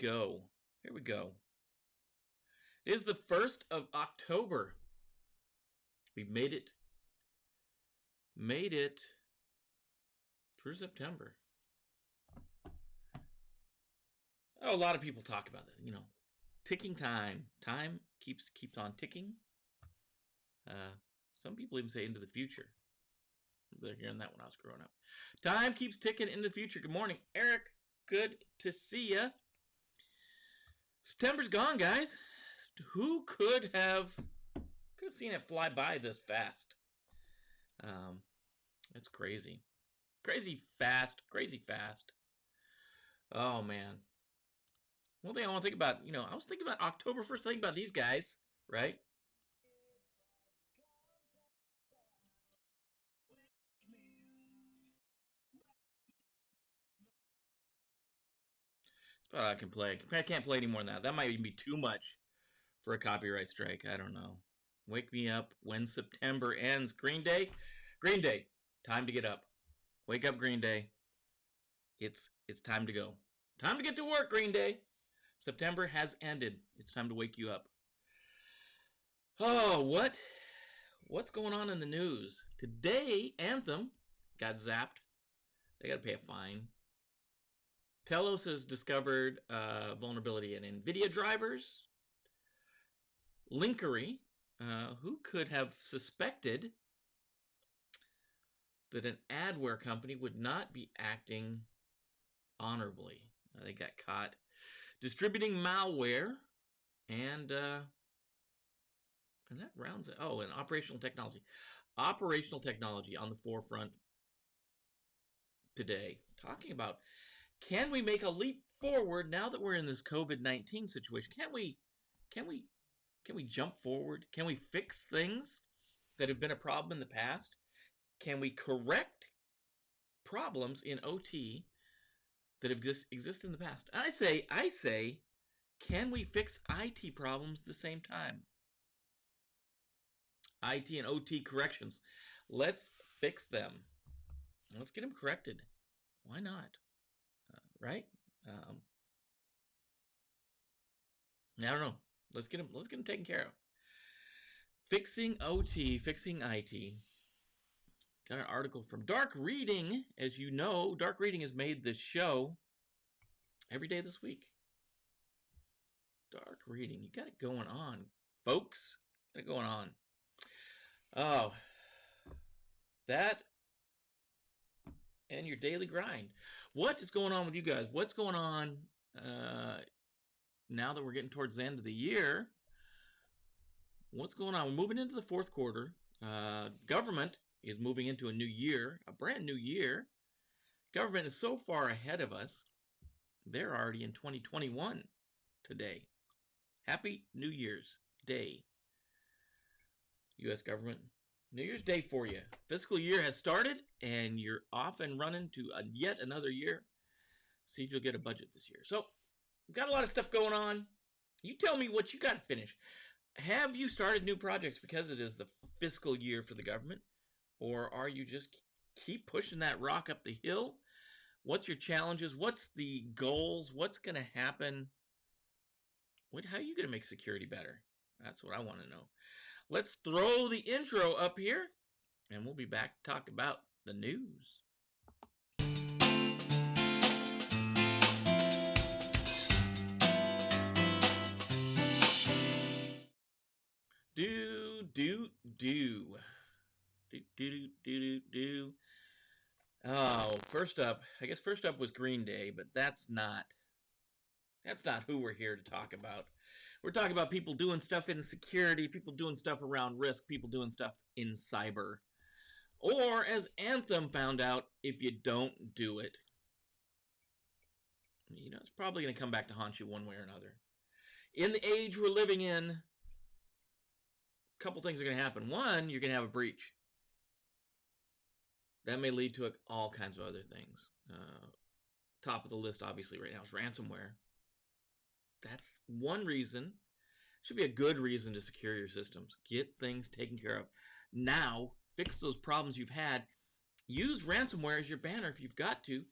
go. Here we go. It is the 1st of October. We've made it through September. Oh, a lot of people talk about that, you know, ticking time. Time keeps on ticking. Some people even say into the future. They're hearing that when I was growing up. Time keeps ticking into the future. Good morning, Eric. Good to see ya. September's gone, guys. Who could have seen it fly by this fast? It's crazy. Crazy fast. Oh, man. One thing I want to think about, you know, I was thinking about October 1st, thinking about these guys, right? But I can play. I can't play any more than that. That might even be too much for a copyright strike. I don't know. Wake me up when September ends. Green Day. Green Day. Time to get up. Wake up, Green Day. It's time to go. Time to get to work, Green Day. September has ended. It's time to wake you up. Oh, what's going on in the news? Today, Anthem got zapped. They got to pay a fine. Telos has discovered vulnerability in NVIDIA drivers. Linkury, who could have suspected that an adware company would not be acting honorably. They got caught distributing malware, and that rounds it. Oh, and operational technology. Operational technology on the forefront today. Talking about, can we make a leap forward now that we're in this COVID-19 situation? Can we jump forward? Can we fix things that have been a problem in the past? Can we correct problems in OT that exist in the past? I say, can we fix IT problems at the same time? IT and OT corrections. Let's fix them. Let's get them corrected. Why not? Right? I don't know. Let's get them taken care of. Fixing OT, fixing IT. Got an article from Dark Reading. As you know, Dark Reading has made the show every day this week. Dark Reading. You got it going on, folks. Got it going on. Oh, that and your daily grind. What is going on with you guys? What's going on now that we're getting towards the end of the year? What's going on? We're moving into the fourth quarter. Government is moving into a new year, a brand new year. Government is so far ahead of us. They're already in 2021 today. Happy New Year's Day, U.S. government. New Year's Day for you. Fiscal year has started, and you're off and running to yet another year. See if you'll get a budget this year. So, got a lot of stuff going on. You tell me what you got to finish. Have you started new projects because it is the fiscal year for the government? Or are you just keep pushing that rock up the hill? What's your challenges? What's the goals? What's going to happen? How are you going to make security better? That's what I want to know. Let's throw the intro up here, and we'll be back to talk about the news. Oh, first up was Green Day, but that's not who we're here to talk about. We're talking about people doing stuff in security, people doing stuff around risk, people doing stuff in cyber. Or, as Anthem found out, if you don't do it, you know, it's probably going to come back to haunt you one way or another. In the age we're living in, a couple things are going to happen. One, you're going to have a breach. That may lead to all kinds of other things. Top of the list, obviously, right now is ransomware. That's one reason. Should be a good reason to secure your systems. Get things taken care of. Now, fix those problems you've had. Use ransomware as your banner if you've got to.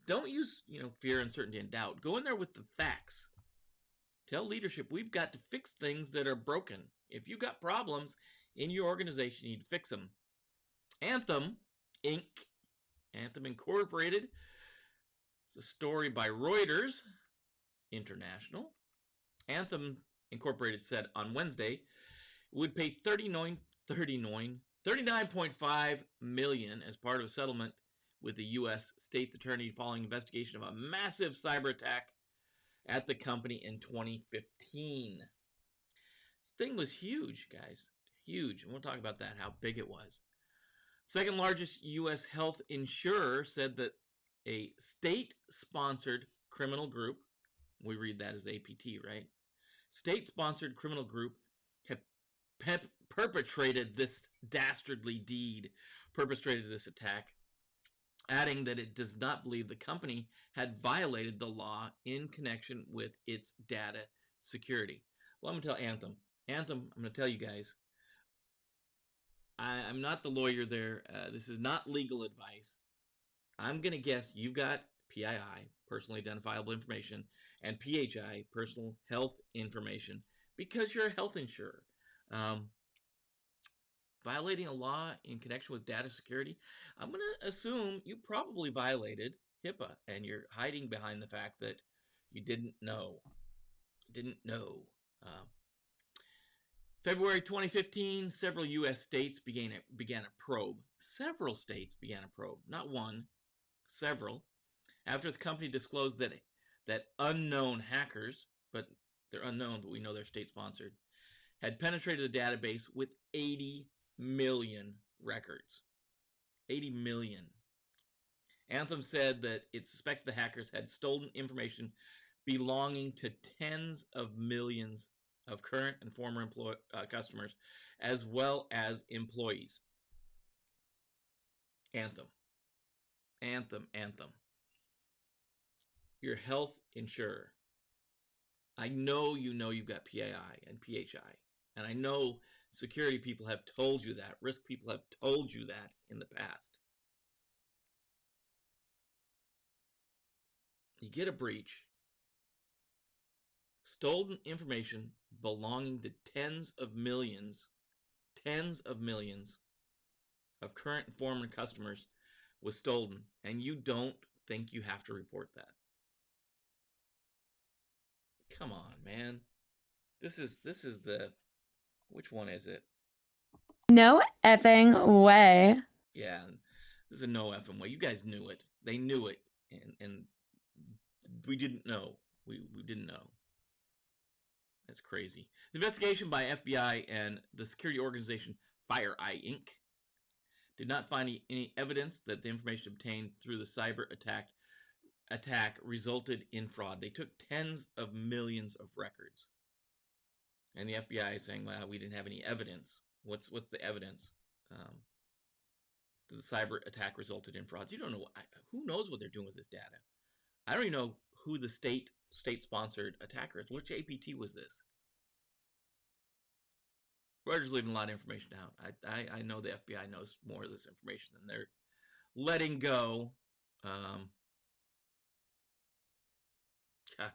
Don't use, fear, uncertainty, and doubt. Go in there with the facts. Tell leadership we've got to fix things that are broken. If you've got problems in your organization, you need to fix them. Anthem Inc. Anthem Incorporated. It's a story by Reuters International. Anthem Incorporated said on Wednesday it would pay $39.5 million as part of a settlement with the U.S. state's attorney following investigation of a massive cyber attack at the company in 2015. This thing was huge, guys. Huge. And we'll talk about that, how big it was. Second largest U.S. health insurer said that a state-sponsored criminal group, we read that as APT, right? State-sponsored criminal group had perpetrated this dastardly deed, perpetrated this attack, adding that it does not believe the company had violated the law in connection with its data security. Well, I'm going to tell Anthem. Anthem, I'm going to tell you guys, I'm not the lawyer there. This is not legal advice. I'm going to guess you've got PII, personally identifiable information, and PHI, personal health information, because you're a health insurer. Violating a law in connection with data security, I'm going to assume you probably violated HIPAA, and you're hiding behind the fact that you didn't know. February 2015, several U.S. states began a probe. Several states began a probe, not one, several, after the company disclosed that unknown hackers, but they're unknown, but we know they're state-sponsored, had penetrated the database with 80 million records. 80 million. Anthem said that it suspected the hackers had stolen information belonging to tens of millions of current and former customers, as well as employees. Anthem. Your health insurer. I know you've got PII and PHI, and I know security people have told you that. Risk people have told you that in the past. You get a breach. Stolen information belonging to tens of millions of current and former customers was stolen, and you don't think you have to report that. Come on, man. This is the, which one is it? No effing way. Yeah, this is a no effing way. You guys knew it. They knew it, and we didn't know. We didn't know. That's crazy. The investigation by FBI and the security organization FireEye Inc. did not find any evidence that the information obtained through the cyber attack resulted in fraud. They took tens of millions of records. And the FBI is saying, well, we didn't have any evidence. What's the evidence? The cyber attack resulted in frauds. You don't know. Who knows what they're doing with this data? I don't even know who the state-sponsored attacker is. Which APT was this? Reuters leaving a lot of information out. I know the FBI knows more of this information than they're letting go. God.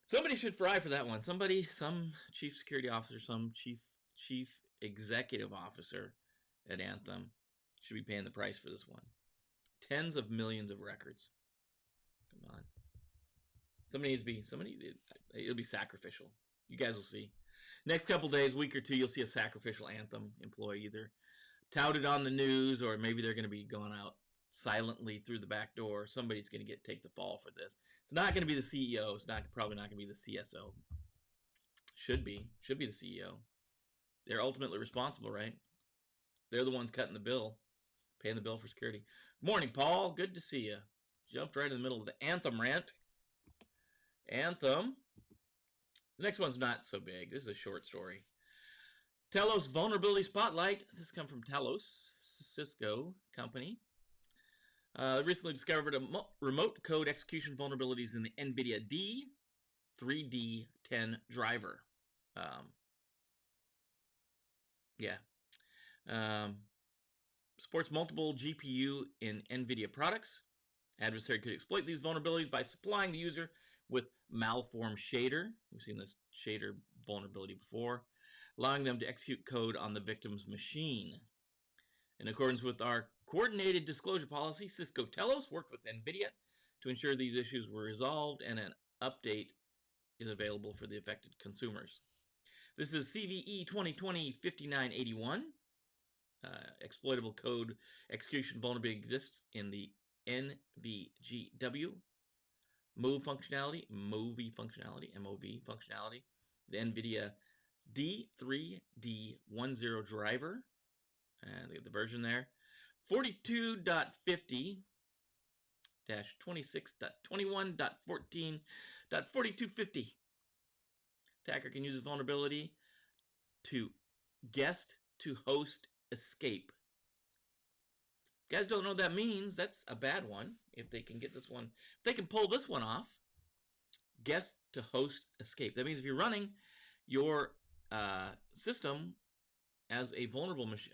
Somebody should fry for that one. Some chief security officer, some chief executive officer at Anthem should be paying the price for this one. Tens of millions of records. Come on. It'll be sacrificial. You guys will see. Next couple days, week or two, you'll see a sacrificial Anthem employee either touted on the news, or maybe they're going to be going out silently through the back door. Somebody's going to take the fall for this. It's not going to be the CEO. It's probably not going to be the CSO. Should be the CEO. They're ultimately responsible, right? They're the ones cutting the bill, paying the bill for security. Morning, Paul. Good to see you. Jumped right in the middle of the Anthem rant. Anthem. The next one's not so big. This is a short story. Telos Vulnerability Spotlight. This comes from Telos, Cisco company. Recently discovered a remote code execution vulnerabilities in the NVIDIA D3D10 driver. Supports multiple GPU in NVIDIA products. Adversary could exploit these vulnerabilities by supplying the user with malform shader. We've seen this shader vulnerability before, allowing them to execute code on the victim's machine. In accordance with our coordinated disclosure policy, Cisco Telos worked with NVIDIA to ensure these issues were resolved and an update is available for the affected consumers. This is CVE 2020-5981. Exploitable code execution vulnerability exists in the NVGW MOV functionality, MOV functionality, the NVIDIA D3D10 driver, and the version there, 42.50-26.21.14.4250. Attacker can use this vulnerability to guest to host escape. If you guys don't know what that means, that's a bad one. If they can get this one, if they can pull this one off, guest to host escape. That means if you're running your system as a virtual machine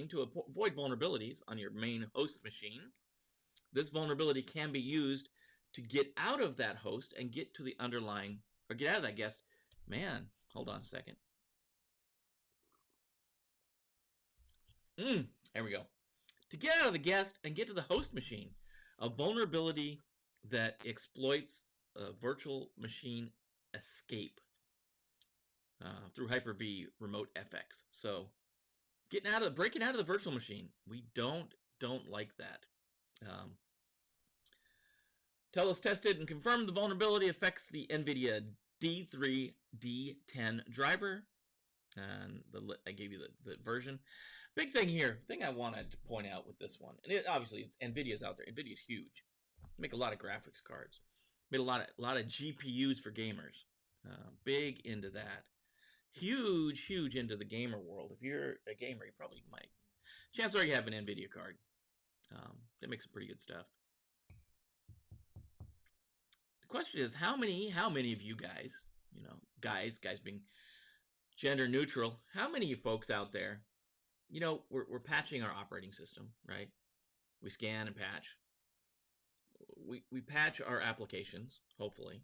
to avoid vulnerabilities on your main host machine, this vulnerability can be used to get out of that host and get to the underlying, or get out of that guest. Man, hold on a second. There we go. To get out of the guest and get to the host machine, a vulnerability that exploits a virtual machine escape through Hyper-V remote FX. So, breaking out of the virtual machine, we don't like that. Telos tested and confirmed the vulnerability affects the NVIDIA D3D10 driver, and I gave you the version. Big thing here, thing I wanted to point out with this one, and obviously NVIDIA's out there. NVIDIA's huge. They make a lot of graphics cards. Made a lot of GPUs for gamers. Big into that. Huge into the gamer world. If you're a gamer, you probably might. Chances are you have an NVIDIA card. They make some pretty good stuff. The question is, how many of you guys, guys being gender neutral, how many of you folks out there, we're patching our operating system, right? We scan and patch. We patch our applications, hopefully,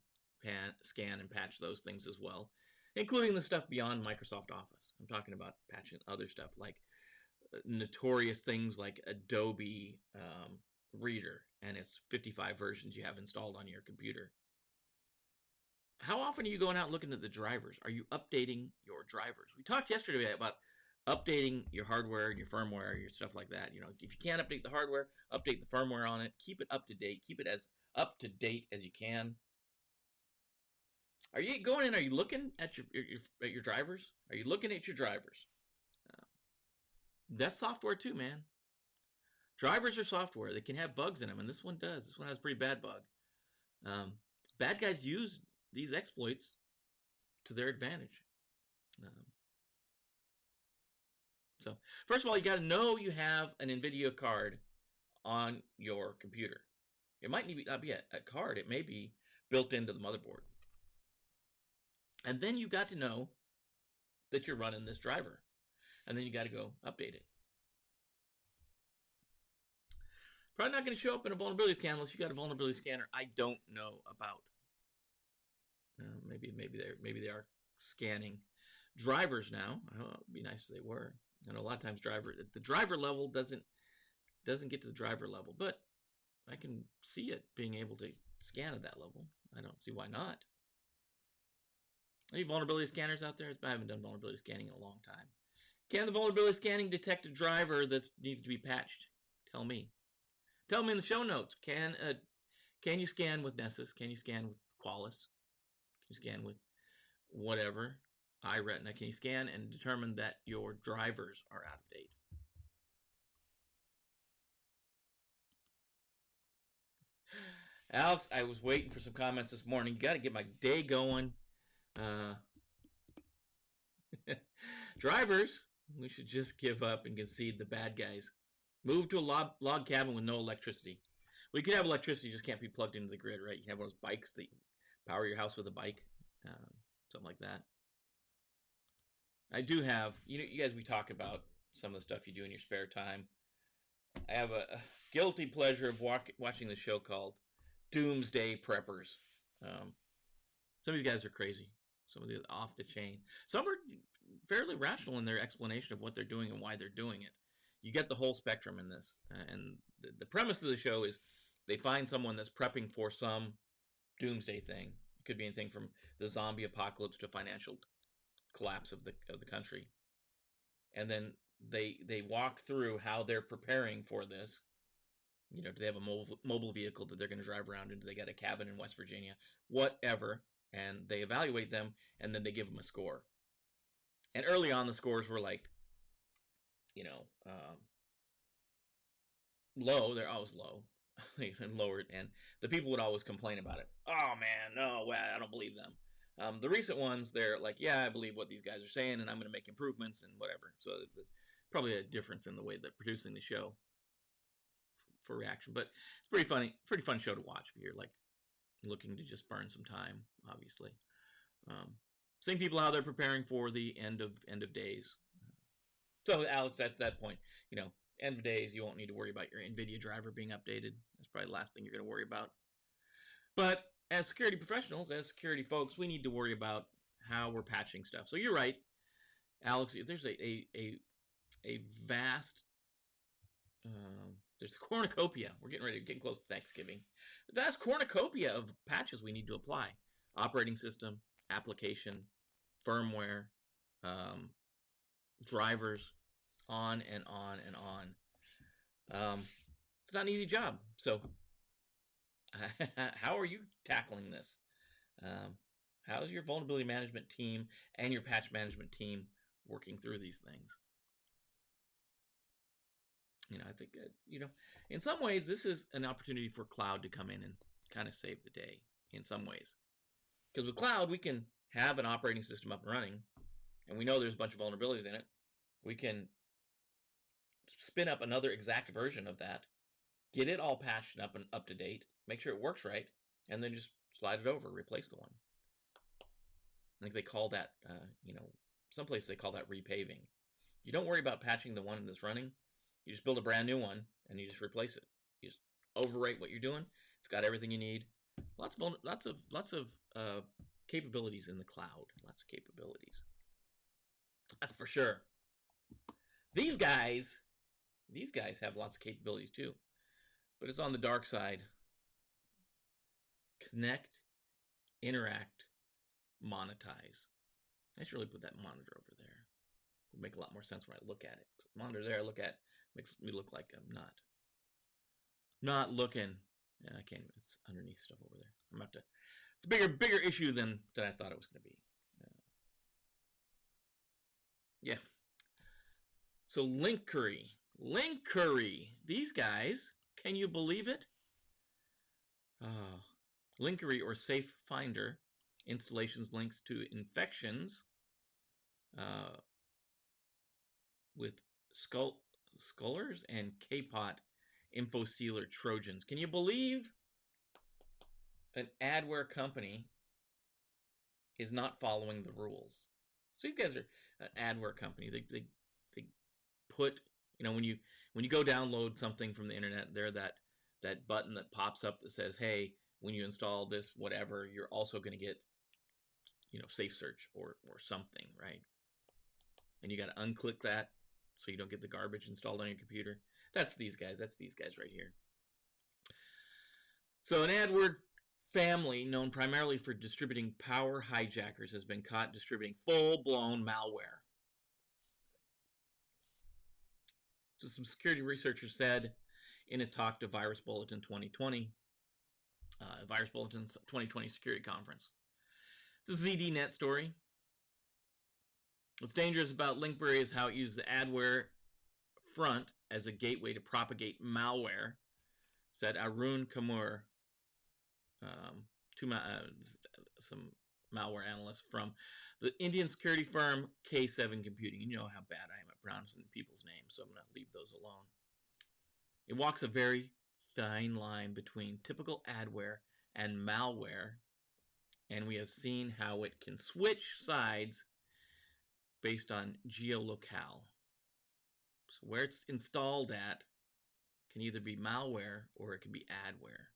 scan and patch those things as well, including the stuff beyond Microsoft Office. I'm talking about patching other stuff like notorious things like Adobe Reader and its 55 versions you have installed on your computer. How often are you going out looking at the drivers? Are you updating your drivers? We talked yesterday about updating your hardware, your firmware, your stuff like that. If you can't update the hardware, update the firmware on it. Keep it up to date. Keep it as up to date as you can. Are you going in? Are you looking at your drivers? Are you looking at your drivers? That's software too, man. Drivers are software. They can have bugs in them, and this one does. This one has a pretty bad bug. Bad guys use these exploits to their advantage. So, first of all, you got to know you have an NVIDIA card on your computer. It might not be a card. It may be built into the motherboard. And then you've got to know that you're running this driver. And then you got to go update it. Probably not going to show up in a vulnerability scan unless you got a vulnerability scanner I don't know about. Maybe they are scanning drivers now. It'd be nice if they were. I know a lot of times the driver level doesn't get to the driver level, but I can see it being able to scan at that level. I don't see why not. Any vulnerability scanners out there? I haven't done vulnerability scanning in a long time. Can the vulnerability scanning detect a driver that needs to be patched? Tell me. Tell me in the show notes. Can you scan with Nessus? Can you scan with Qualys? Can you scan with whatever? iRetina. Can you scan and determine that your drivers are out of date? Alex, I was waiting for some comments this morning. You got to get my day going. Drivers, we should just give up and concede the bad guys. Move to a log cabin with no electricity. Well, you can have electricity, you just can't be plugged into the grid, right? You can have one of those bikes that you power your house with a bike, something like that. I do have, you guys, we talk about some of the stuff you do in your spare time. I have a guilty pleasure of watching the show called Doomsday Preppers. Some of these guys are crazy. Some of these off the chain. Some are fairly rational in their explanation of what they're doing and why they're doing it. You get the whole spectrum in this. And the premise of the show is they find someone that's prepping for some doomsday thing. It could be anything from the zombie apocalypse to financial collapse of the country. And then they walk through how they're preparing for this. You know, do they have a mobile vehicle that they're going to drive around in? Do they got a cabin in West Virginia? Whatever. And they evaluate them, and then they give them a score. And early on, the scores were like, you know, low. They're always low. And lowered. And the people would always complain about it. Oh, man, no, well, I don't believe them. The recent ones, they're like, yeah, I believe what these guys are saying, and I'm going to make improvements and whatever. So probably a difference in the way they're producing the show for reaction. But it's pretty fun show to watch if you're like looking to just burn some time, obviously. Same people how they're preparing for the end of days. So Alex, at that point, you know, end of days, you won't need to worry about your NVIDIA driver being updated. That's probably the last thing you're going to worry about. But as security professionals, as security folks, we need to worry about how we're patching stuff. So you're right, Alex. If there's a vast there's a cornucopia. We're getting close to Thanksgiving. A vast cornucopia of patches we need to apply. Operating system, application, firmware, drivers, on and on and on. It's not an easy job. So how are you tackling this? How is your vulnerability management team and your patch management team working through these things? You know, I think, you know, in some ways, this is an opportunity for cloud to come in and kind of save the day in some ways. Because with cloud, we can have an operating system up and running, and we know there's a bunch of vulnerabilities in it. We can spin up another exact version of that, get it all patched up and up to date, make sure it works right, and then just slide it over, replace the one. I think they call that, you know, someplace they call that repaving. You don't worry about patching the one that's running. You just build a brand new one and you just replace it. You just overwrite what you're doing. It's got everything you need. Lots of capabilities in the cloud. Lots of capabilities. That's for sure. These guys have lots of capabilities too, but it's on the dark side. Connect, interact, monetize. I should really put that monitor over there. It'll make a lot more sense when I look at it. The monitor there I look at makes me look like I'm not looking. Yeah, I can't. It's underneath stuff over there. I'm about to. It's a bigger issue than I thought it was going to be. Yeah. So Linkury. These guys, can you believe it? Linkury or Safe Finder installations links to infections with Scullers and K-Pot info stealer Trojans. Can you believe an adware company is not following the rules? So you guys are an adware company. They put, you know, when you go download something from the internet, there that button that pops up that says, hey, when you install this whatever, you're also going to get, you know, safe search or something, right? And you got to unclick that so you don't get the garbage installed on your computer. That's these guys. That's these guys right here. So an adware family known primarily for distributing power hijackers has been caught distributing full-blown malware. So some security researchers said in a talk to Virus Bulletin 2020, Virus Bulletin's 2020 security conference. It's a ZDNet story. What's dangerous about Linkury is how it uses the adware front as a gateway to propagate malware, said Arun Kamur, some malware analyst from the Indian security firm K7 Computing. You know how bad I am at pronouncing people's names, so I'm going to leave those alone. It walks a very fine line between typical adware and malware, and we have seen how it can switch sides based on geolocale. So where it's installed at can either be malware or it can be adware.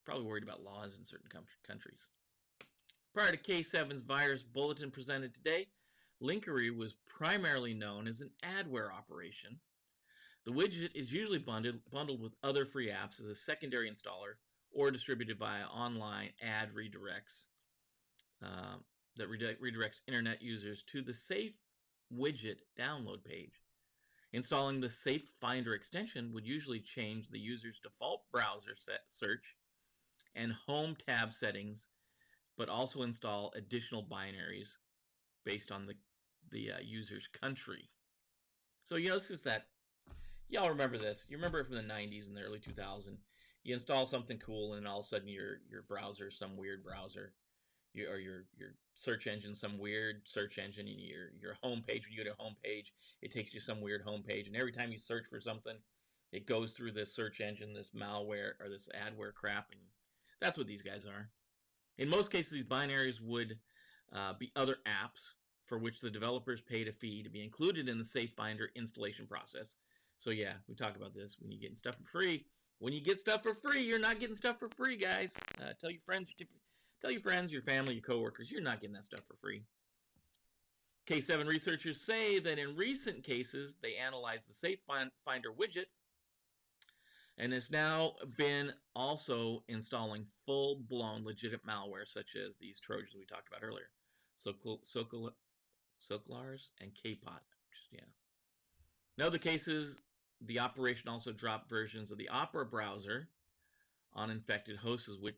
Probably worried about laws in certain countries. Prior to K7's virus bulletin presented today, Linkury was primarily known as an adware operation. The widget is usually bundled with other free apps as a secondary installer or distributed via online ad redirects that redirects internet users to the Safe widget download page. Installing the Safe Finder extension would usually change the user's default browser search and home tab settings, but also install additional binaries based on the user's country. So, this is that. Y'all remember this. You remember it from the 90s and the early 2000s. You install something cool, and all of a sudden your browser, some weird browser, or your search engine, some weird search engine, and your home page, when you go to a home page, it takes you some weird home page, and every time you search for something, it goes through this search engine, this malware, or this adware crap, and that's what these guys are. In most cases, these binaries would be other apps for which the developers paid a fee to be included in the Safe Finder installation process. So yeah, we talk about this when you're getting stuff for free. When you get stuff for free, you're not getting stuff for free, guys. Tell your friends, your family, your coworkers, you're not getting that stuff for free. K7 researchers say that in recent cases, they analyzed the Safe Finder widget and has now been also installing full-blown legitimate malware such as these Trojans we talked about earlier. Sokolars and Kpot. Yeah. In other cases, the operation also dropped versions of the Opera browser on infected hosts, which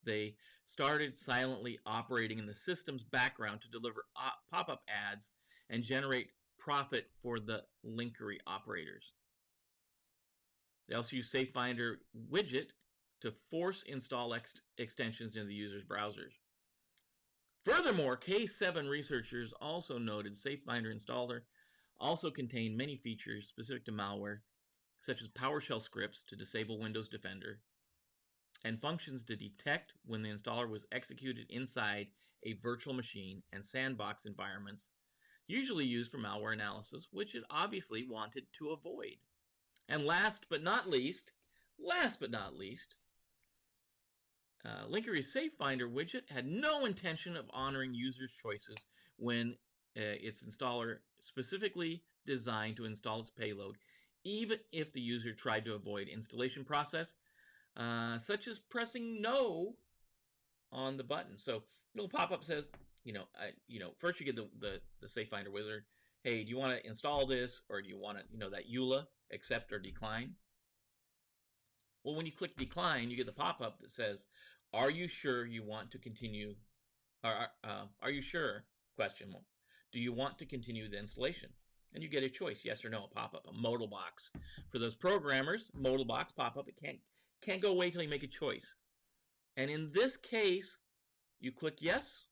they started silently operating in the system's background to deliver pop-up ads and generate profit for the Linkury operators. They also use Safe Finder widget to force install extensions into the user's browsers. Furthermore, K7 researchers also noted Safe Finder installer also contained many features specific to malware, such as PowerShell scripts to disable Windows Defender, and functions to detect when the installer was executed inside a virtual machine and sandbox environments, usually used for malware analysis, which it obviously wanted to avoid. And last but not least, Linkury's Safe Finder widget had no intention of honoring users' choices when its installer specifically designed to install its payload, even if the user tried to avoid installation process, such as pressing no on the button. So little pop-up says, first you get the Safe Finder wizard. Hey, do you want to install this, or do you want to, that EULA, accept or decline? Well, when you click decline, you get the pop-up that says, are you sure you want to continue? Are you sure? Question. Do you want to continue the installation? And you get a choice, yes or no, a pop-up, a modal box. For those programmers, modal box pop-up, it can't go away till you make a choice. And in this case, you click yes,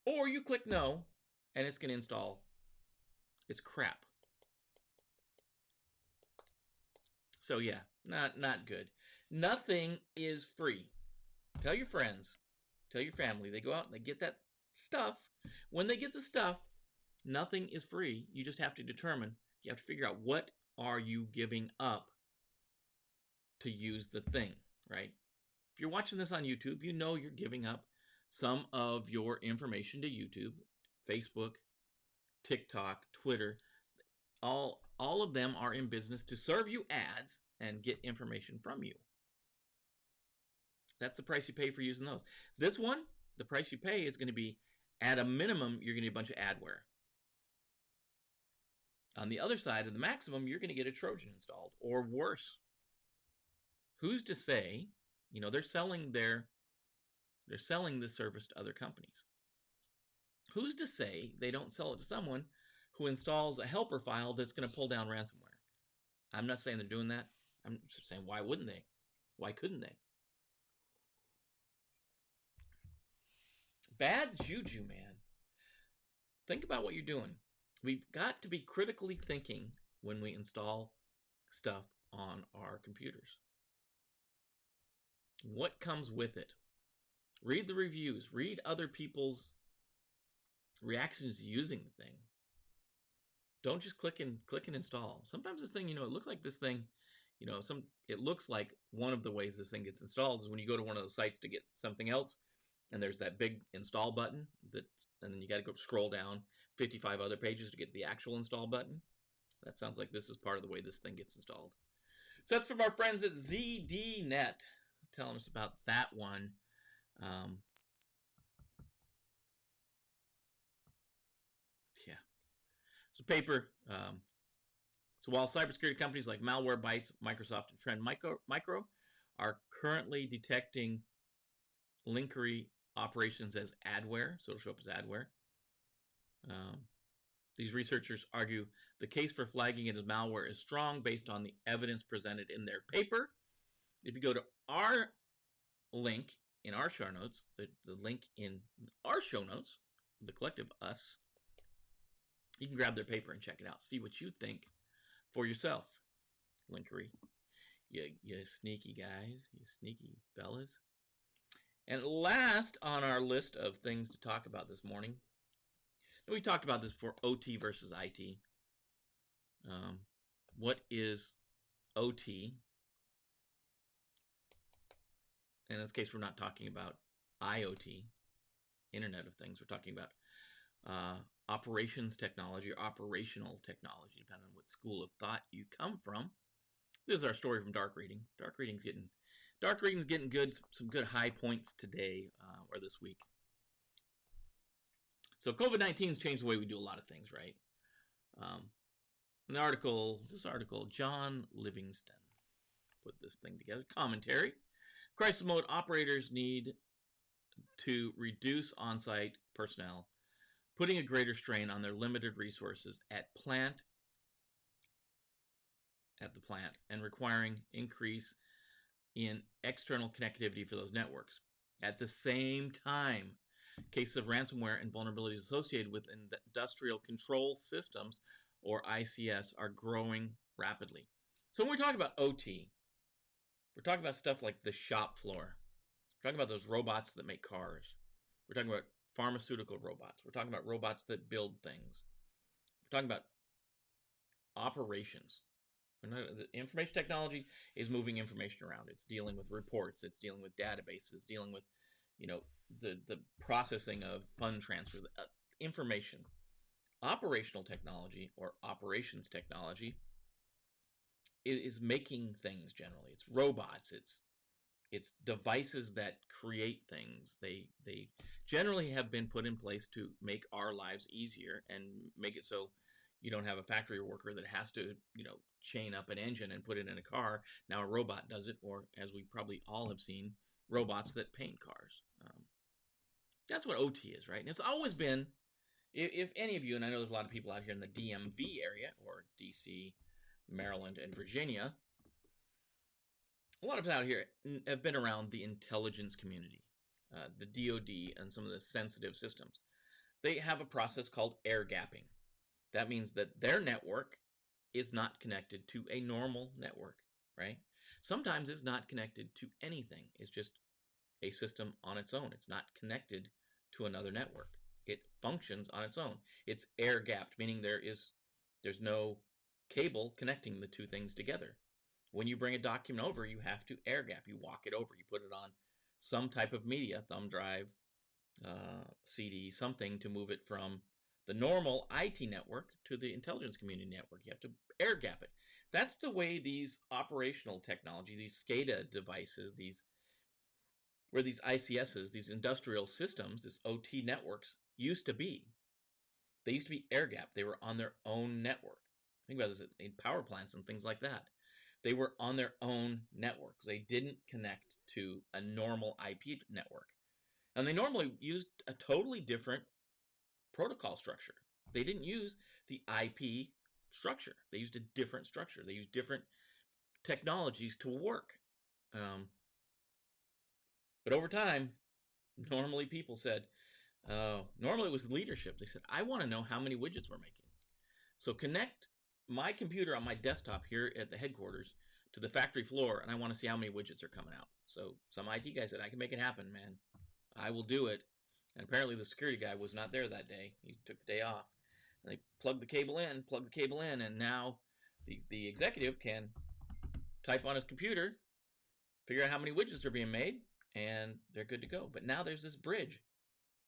or you click no, and it's going to install. It's crap. So yeah, not good. Nothing is free. Tell your friends, tell your family, they go out and they get that stuff. When they get the stuff, nothing is free. You just have to determine, you have to figure out what are you giving up to use the thing, right? If you're watching this on YouTube, you know you're giving up some of your information to YouTube, Facebook, TikTok, Twitter. All of them are in business to serve you ads and get information from you. That's the price you pay for using those. This one, the price you pay is going to be, at a minimum, you're going to get a bunch of adware. On the other side of the maximum, you're going to get a Trojan installed, or worse. Who's to say, they're selling this service to other companies. Who's to say they don't sell it to someone who installs a helper file that's going to pull down ransomware? I'm not saying they're doing that. I'm just saying, why wouldn't they? Why couldn't they? Bad juju, man. Think about what you're doing. We've got to be critically thinking when we install stuff on our computers. What comes with it? Read the reviews. Read other people's reactions to using the thing. Don't just click and install. Sometimes this thing, it looks like this thing you know, it looks like one of the ways this thing gets installed is when you go to one of those sites to get something else, and there's that big install button, and then you got to go scroll down 55 other pages to get to the actual install button. That sounds like this is part of the way this thing gets installed. So that's from our friends at ZDNet, telling us about that one. Yeah. So paper. So while cybersecurity companies like Malwarebytes, Microsoft, and Trend Micro are currently detecting Linkury operations as adware, so it'll show up as adware. These researchers argue the case for flagging it as malware is strong based on the evidence presented in their paper. If you go to our link in our show notes, the link in our show notes, the collective us, you can grab their paper and check it out. See what you think for yourself. Linkury. You sneaky guys, you sneaky fellas. And last on our list of things to talk about this morning, we talked about this before, OT versus IT. What is OT? In this case, we're not talking about IoT, Internet of Things. We're talking about operations technology or operational technology, depending on what school of thought you come from. This is our story from Dark Reading. Dark Reading's getting good, some good high points today or this week. So COVID-19 has changed the way we do a lot of things, right? This article, John Livingston put this thing together. Commentary. Crisis mode operators need to reduce on-site personnel, putting a greater strain on their limited resources at the plant, and requiring increase in external connectivity for those networks. At the same time, cases of ransomware and vulnerabilities associated with industrial control systems, or ICS, are growing rapidly. So when we talk about OT, we're talking about stuff like the shop floor. We're talking about those robots that make cars. We're talking about pharmaceutical robots. We're talking about robots that build things. We're talking about operations. Information technology is moving information around. It's dealing with reports. It's dealing with databases. It's dealing with, the processing of fund transfer, information. Operational technology or operations technology is making things generally. It's robots. It's devices that create things. They generally have been put in place to make our lives easier and make it so you don't have a factory worker that has to, chain up an engine and put it in a car. Now a robot does it, or as we probably all have seen, robots that paint cars. That's what OT is, right? And it's always been, if any of you, and I know there's a lot of people out here in the DMV area, or DC, Maryland, and Virginia, a lot of us out here have been around the intelligence community, the DoD, and some of the sensitive systems. They have a process called air gapping. That means that their network is not connected to a normal network, right? Sometimes it's not connected to anything. It's just a system on its own. It's not connected to another network. It functions on its own. It's air gapped, meaning there's no cable connecting the two things together. When you bring a document over, you have to air gap. You walk it over. You put it on some type of media, thumb drive, CD, something to move it from the normal IT network to the intelligence community network. You have to air gap it. That's the way these operational technology, these SCADA devices, these ICSs, these industrial systems, these OT networks used to be. They used to be air gapped. They were on their own network. Think about this in power plants and things like that. They were on their own networks. They didn't connect to a normal IP network. And they normally used a totally different protocol structure. They didn't use the IP structure. They used a different structure. They used different technologies to work. But over time, normally people said, normally it was leadership. They said, I want to know how many widgets we're making. So connect my computer on my desktop here at the headquarters to the factory floor, and I want to see how many widgets are coming out. So some IT guy said, I can make it happen, man. I will do it. And apparently the security guy was not there that day. He took the day off. And they plugged the cable in, and now the executive can type on his computer, figure out how many widgets are being made, and they're good to go. But now there's this bridge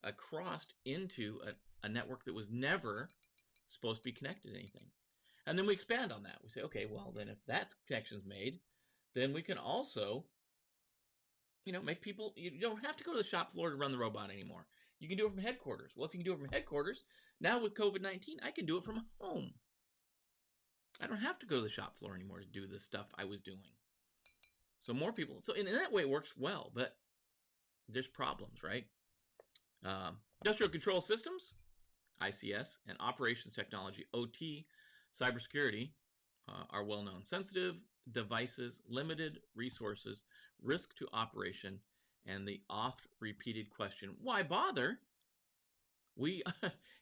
across into a network that was never supposed to be connected to anything. And then we expand on that. We say, okay, well, then if that connection's made, then we can also, make people, you don't have to go to the shop floor to run the robot anymore. You can do it from headquarters. Well, if you can do it from headquarters, now with COVID-19, I can do it from home. I don't have to go to the shop floor anymore to do the stuff I was doing. So more people, so in that way it works well, but there's problems, right? Industrial control systems, ICS, and operations technology, OT, cybersecurity are well known. Sensitive devices, limited resources, risk to operation, and the oft-repeated question, why bother?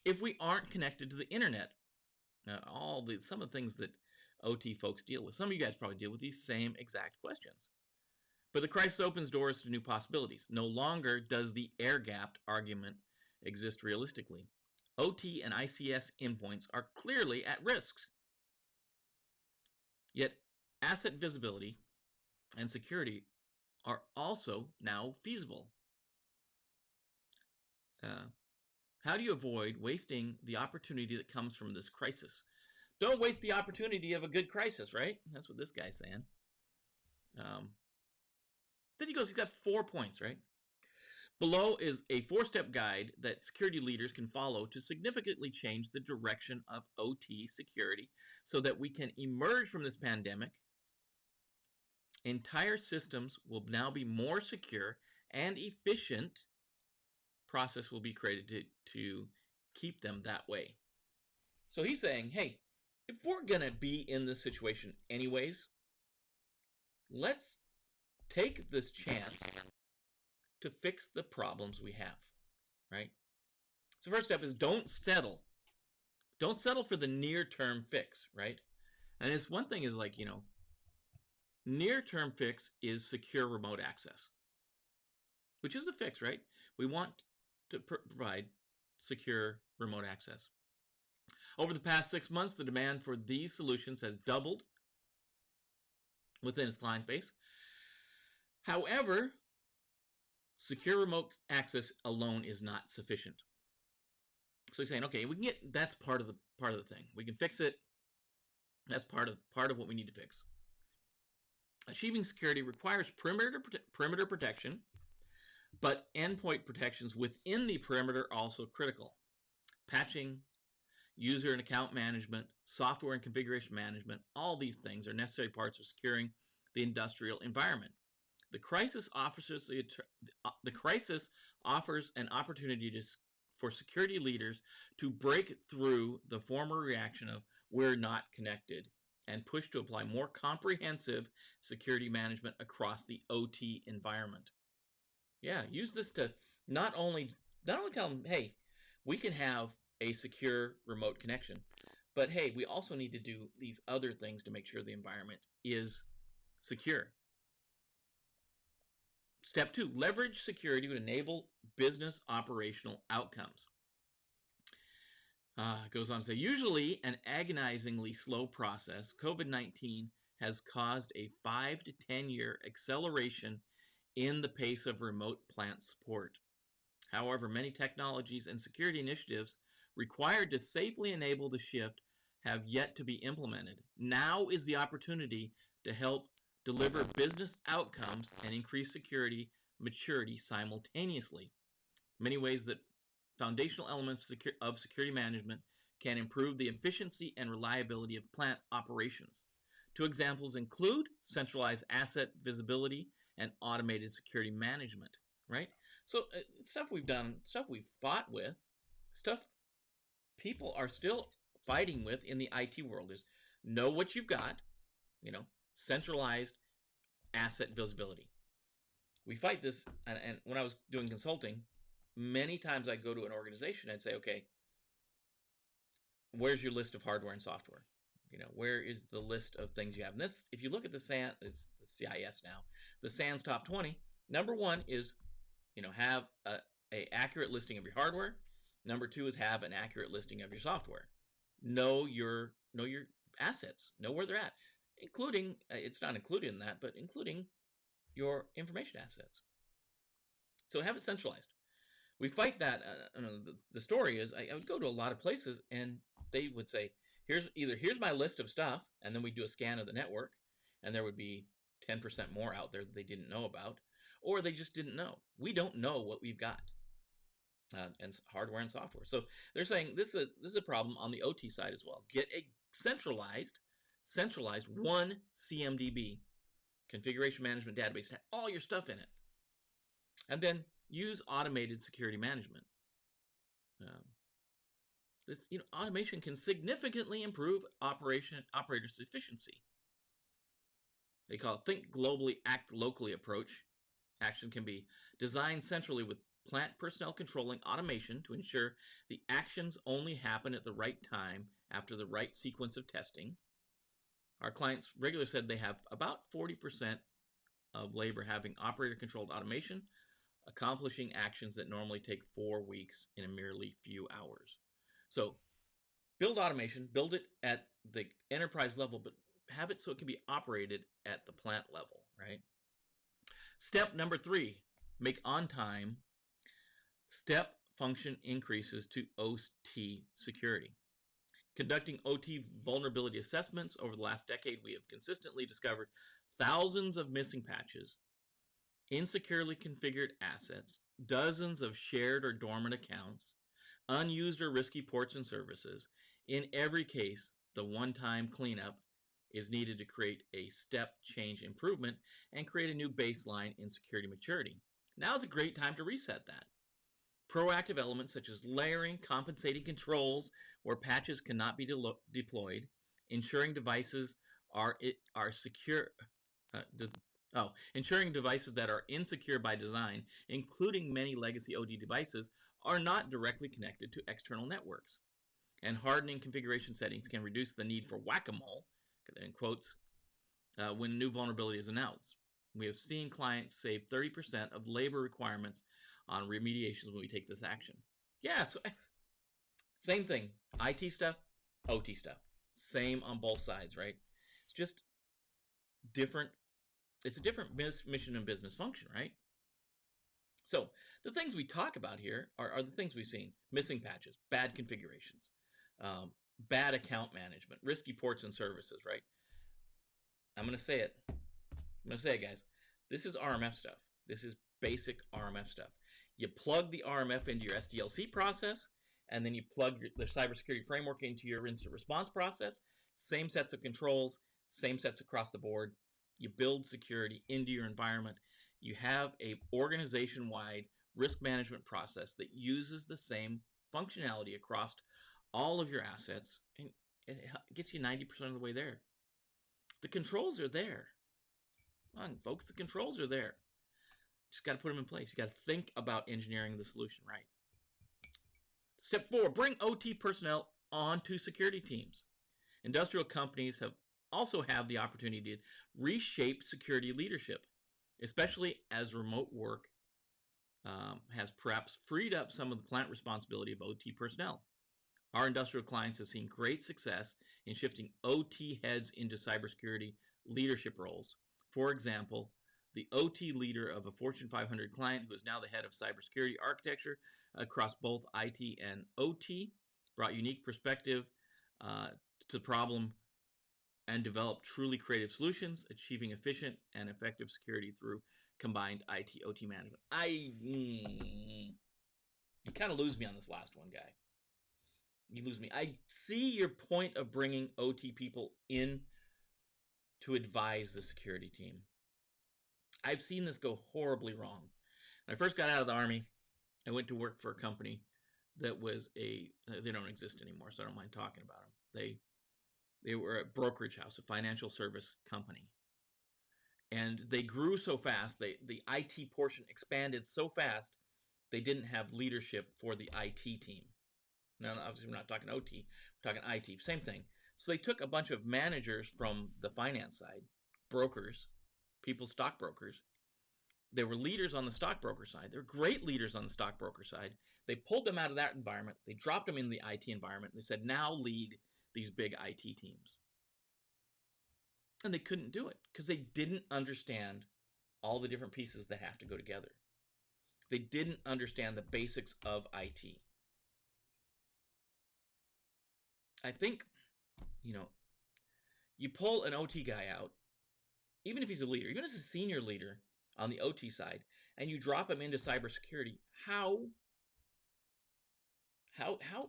If we aren't connected to the internet. Some of the things that OT folks deal with. Some of you guys probably deal with these same exact questions. But the crisis opens doors to new possibilities. No longer does the air-gapped argument exist realistically. OT and ICS endpoints are clearly at risk. Yet asset visibility and security are also now feasible. How do you avoid wasting the opportunity that comes from this crisis? Don't waste the opportunity of a good crisis, right? That's what this guy's saying. Then he's got 4 points, right? Below is a 4-step guide that security leaders can follow to significantly change the direction of OT security so that we can emerge from this pandemic. Entire systems will now be more secure and efficient. Process will be created to keep them that way. So he's saying, hey, if we're going to be in this situation anyways, let's take this chance to fix the problems we have, right? So first step is don't settle. Don't settle for the near-term fix, right? And it's one thing is like, near-term fix is secure remote access, which is a fix, right? We want to provide secure remote access. Over the past 6 months, the demand for these solutions has doubled within its client base. However, secure remote access alone is not sufficient. So he's saying, okay, we can get, that's part of the thing. We can fix it. That's part of what we need to fix. Achieving security requires perimeter protection, but endpoint protections within the perimeter are also critical. Patching, user and account management, software and configuration management, all these things are necessary parts of securing the industrial environment. The crisis offers an opportunity for security leaders to break through the former reaction of we're not connected and push to apply more comprehensive security management across the OT environment. Yeah, use this to not only tell them, hey, we can have a secure remote connection, but hey, we also need to do these other things to make sure the environment is secure. Step 2, leverage security to enable business operational outcomes. It goes on to say, usually an agonizingly slow process, COVID-19 has caused a 5 to 10 year acceleration in the pace of remote plant support. However, many technologies and security initiatives required to safely enable the shift have yet to be implemented. Now is the opportunity to help deliver business outcomes and increase security maturity simultaneously. Many ways that foundational elements of security management can improve the efficiency and reliability of plant operations. 2 examples include centralized asset visibility and automated security management, right? So stuff we've done, stuff we've fought with, stuff people are still fighting with in the IT world is know what you've got, centralized asset visibility. We fight this, and when I was doing consulting, many times I'd go to an organization and say, okay, where's your list of hardware and software? Where is the list of things you have? And that's, if you look at the SAN, it's the CIS now, the SAN's top 20, number 1 is, have a accurate listing of your hardware. Number 2 is have an accurate listing of your software. Know your assets. Know where they're at. including, it's not included in that, but including your information assets. So have it centralized. We fight that. The story is I would go to a lot of places and they would say, here's my list of stuff, and then we do a scan of the network, and there would be 10% more out there that they didn't know about, or they just didn't know. We don't know what we've got, and hardware and software. So they're saying this is a problem on the OT side as well. Get a centralized one CMDB, configuration management database, have all your stuff in it, and then use automated security management. Automation can significantly improve operators' efficiency. They call it think globally, act locally approach. Action can be designed centrally with plant personnel controlling automation to ensure the actions only happen at the right time after the right sequence of testing. Our clients regularly said they have about 40% of labor having operator-controlled automation, accomplishing actions that normally take 4 weeks in a merely few hours. So build automation, build it at the enterprise level, but have it so it can be operated at the plant level, right? Step number 3, make on time step function increases to OT security. Conducting OT vulnerability assessments over the last decade, we have consistently discovered thousands of missing patches, insecurely configured assets, dozens of shared or dormant accounts, unused or risky ports and services. In every case, the one-time cleanup is needed to create a step change improvement and create a new baseline in security maturity. Now is a great time to reset that. Proactive elements such as layering, compensating controls where patches cannot be deployed, ensuring devices are secure. Ensuring devices that are insecure by design, including many legacy OT devices, are not directly connected to external networks. And hardening configuration settings can reduce the need for whack-a-mole, in quotes, when a new vulnerability is announced. We have seen clients save 30% of labor requirements on remediations when we take this action. Yeah, so same thing. IT stuff, OT stuff. Same on both sides, right? It's just different. It's a different mission and business function, right? So the things we talk about here are the things we've seen. Missing patches, bad configurations, bad account management, risky ports and services, right? I'm going to say it. Guys. This is RMF stuff. This is basic RMF stuff. You plug the RMF into your SDLC process, and then you plug the cybersecurity framework into your incident response process. Same sets of controls, same sets across the board. You build security into your environment. You have a organization-wide risk management process that uses the same functionality across all of your assets, and it gets you 90% of the way there. The controls are there. Come on, folks, the controls are there. Just got to put them in place. You got to think about engineering the solution right. Step 4, bring OT personnel onto security teams. Industrial companies also have the opportunity to reshape security leadership, especially as remote work has perhaps freed up some of the plant responsibility of OT personnel. Our industrial clients have seen great success in shifting OT heads into cybersecurity leadership roles. For example, the OT leader of a Fortune 500 client, who is now the head of cybersecurity architecture across both IT and OT, brought unique perspective to the problem and developed truly creative solutions, achieving efficient and effective security through combined IT-OT management. You kind of lose me on this last one, guy. You lose me. I see your point of bringing OT people in to advise the security team. I've seen this go horribly wrong. When I first got out of the Army, I went to work for a company that was they don't exist anymore, so I don't mind talking about them. They were a brokerage house, a financial service company. And they grew so fast, the IT portion expanded so fast, they didn't have leadership for the IT team. Now, obviously, we're not talking OT, we're talking IT, same thing. So they took a bunch of managers from the finance side, brokers, stockbrokers. They were leaders on the stockbroker side. They're great leaders on the stockbroker side. They pulled them out of that environment. They dropped them in the IT environment. They said, now lead these big IT teams. And they couldn't do it because they didn't understand all the different pieces that have to go together. They didn't understand the basics of IT. I think, you pull an OT guy out, even if he's a leader, even as a senior leader on the OT side, and you drop him into cybersecurity, how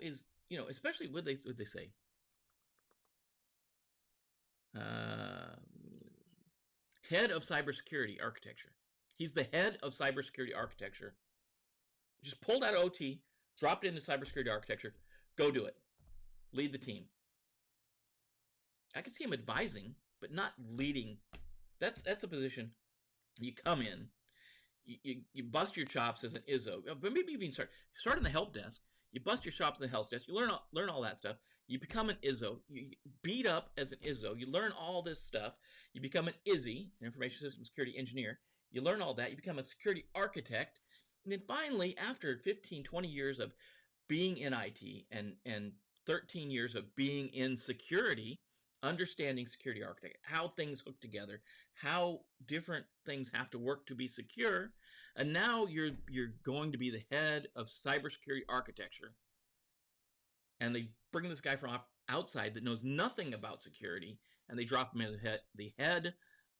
is, especially what they say, head of cybersecurity architecture. He's the head of cybersecurity architecture. Just pulled out of OT, dropped into cybersecurity architecture. Go do it. Lead the team. I can see him advising, but not leading. That's a position. You come in, you bust your chops as an ISO, but maybe even start in the help desk. You bust your chops in the help desk. You learn all that stuff. You become an ISO. You beat up as an ISO. You learn all this stuff. You become an ISI, an information system security engineer. You learn all that. You become a security architect. And then finally, after 15, 20 years of being in IT and 13 years of being in security, understanding security architect, how things hook together, how different things have to work to be secure, and now you're going to be the head of cybersecurity architecture. And they bring this guy from outside that knows nothing about security, and they drop him in the head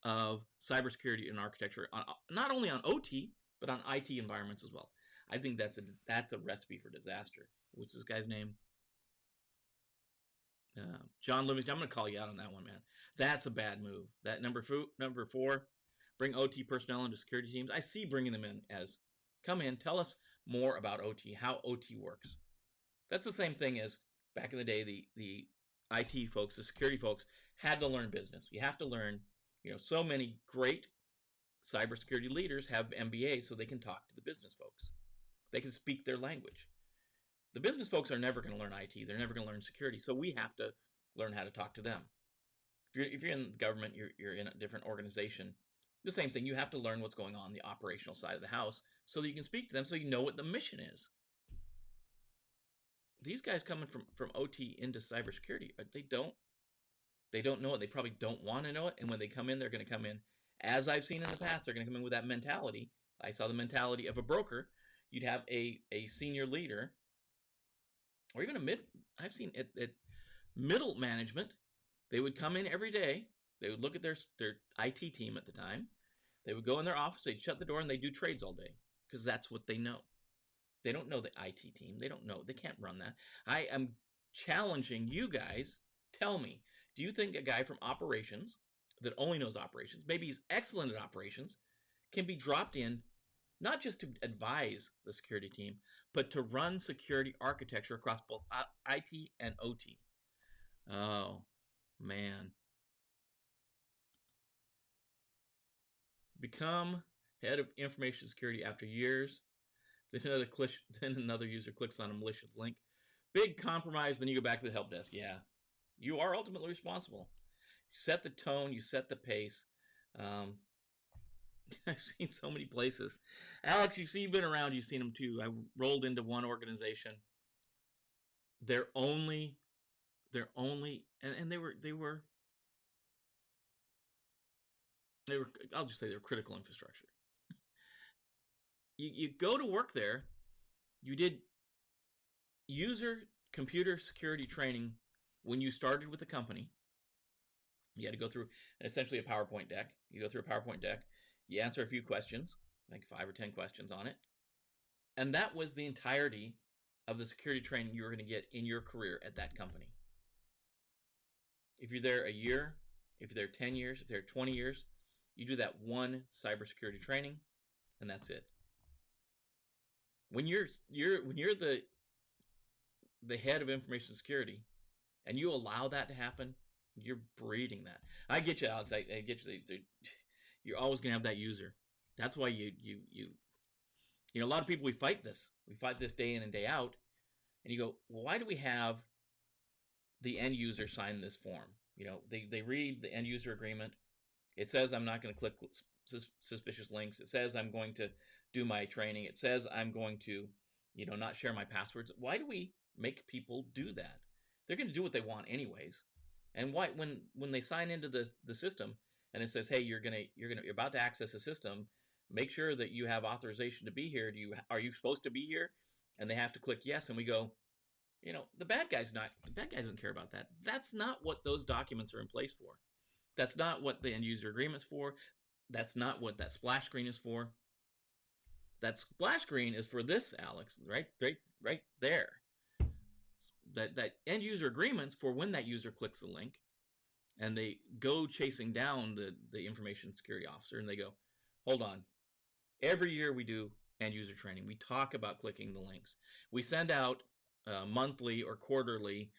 of cybersecurity and architecture, not only on OT, but on IT environments as well. I think that's a recipe for disaster. What's this guy's name? John Livingston. I'm going to call you out on that one, man. That's a bad move. That number 4, bring OT personnel into security teams. I see bringing them in as, come in, tell us more about OT, how OT works. That's the same thing as back in the day, the IT folks, the security folks had to learn business. You have to learn, so many great cybersecurity leaders have MBAs so they can talk to the business folks. They can speak their language. The business folks are never going to learn IT. They're never going to learn security. So we have to learn how to talk to them. If you're in government, you're in a different organization. The same thing. You have to learn what's going on the operational side of the house so that you can speak to them so you know what the mission is. These guys coming from OT into cybersecurity, they don't know it. They probably don't want to know it. And when they come in, they're going to come in, as I've seen in the past, they're going to come in with that mentality. I saw the mentality of a broker. You'd have a senior leader, or even I've seen at middle management, they would come in every day. They would look at their IT team at the time. They would go in their office, they'd shut the door, and they'd do trades all day because that's what they know. They don't know the IT team. They don't know. They can't run that. I am challenging you guys. Tell me, do you think a guy from operations that only knows operations, maybe he's excellent at operations, can be dropped in not just to advise the security team, but to run security architecture across both IT and OT? Oh, man. Become head of information security after years. Then another user clicks on a malicious link. Big compromise, then you go back to the help desk. Yeah, you are ultimately responsible. You set the tone, you set the pace. I've seen so many places. Alex, you've been around, you've seen them too. I rolled into one organization. They're only, and they were, I'll just say they're critical infrastructure. You go to work there, you did user computer security training when you started with the company. You had to go through essentially a PowerPoint deck. You go through a PowerPoint deck, you answer a few questions, like 5 or 10 questions on it, and that was the entirety of the security training you were going to get in your career at that company. If you're there a year, if you're there 10 years, if you're there 20 years, you do that one cybersecurity training, and that's it. When you're the head of information security, and you allow that to happen, you're breeding that. I get you, Alex. I get you. You're always gonna have that user. That's why you a lot of people, we fight this. We fight this day in and day out, and you go, well, why do we have the end user sign this form? They read the end user agreement. It says I'm not going to click suspicious links. It says I'm going to do my training. It says I'm going to, not share my passwords. Why do we make people do that? They're going to do what they want anyways. And why, when they sign into the system and it says, hey, you're about to access a system, make sure that you have authorization to be here. Are you supposed to be here? And they have to click yes, and we go, the bad guy doesn't care about that. That's not what those documents are in place for. That's not what the end user agreement's for. That's not what that splash screen is for. That splash screen is for this, Alex, right there. That end user agreement's for when that user clicks the link and they go chasing down the information security officer and they go, hold on. Every year we do end user training. We talk about clicking the links. We send out monthly or quarterly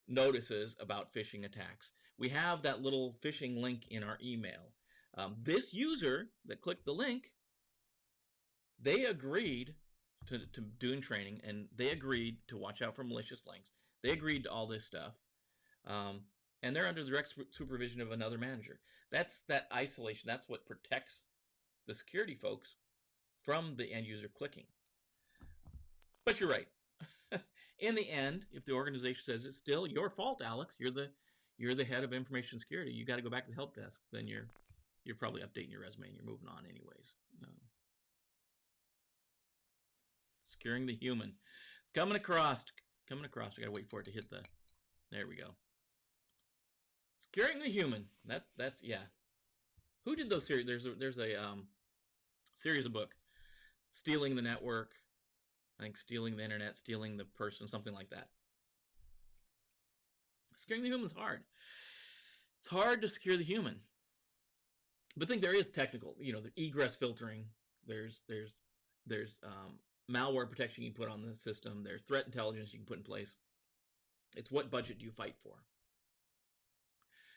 notices about phishing attacks. We have that little phishing link in our email. This user that clicked the link, they agreed to doing training, and they agreed to watch out for malicious links. They agreed to all this stuff. And they're under the direct supervision of another manager. That's that isolation. That's what protects the security folks from the end user clicking. But you're right. In the end, if the organization says it's still your fault, Alex, you're the head of information security, you got to go back to the help desk. Then you're probably updating your resume and you're moving on anyways. Securing the human. It's coming across. I gotta wait for it to hit the. There we go. Securing the human. That's yeah. Who did those series? There's a series of book. Stealing the network. I think stealing the internet, stealing the person, something like that. Securing the human's hard. It's hard to secure the human. But I think there is technical, the egress filtering. There's malware protection you can put on the system. There's threat intelligence you can put in place. It's what budget do you fight for?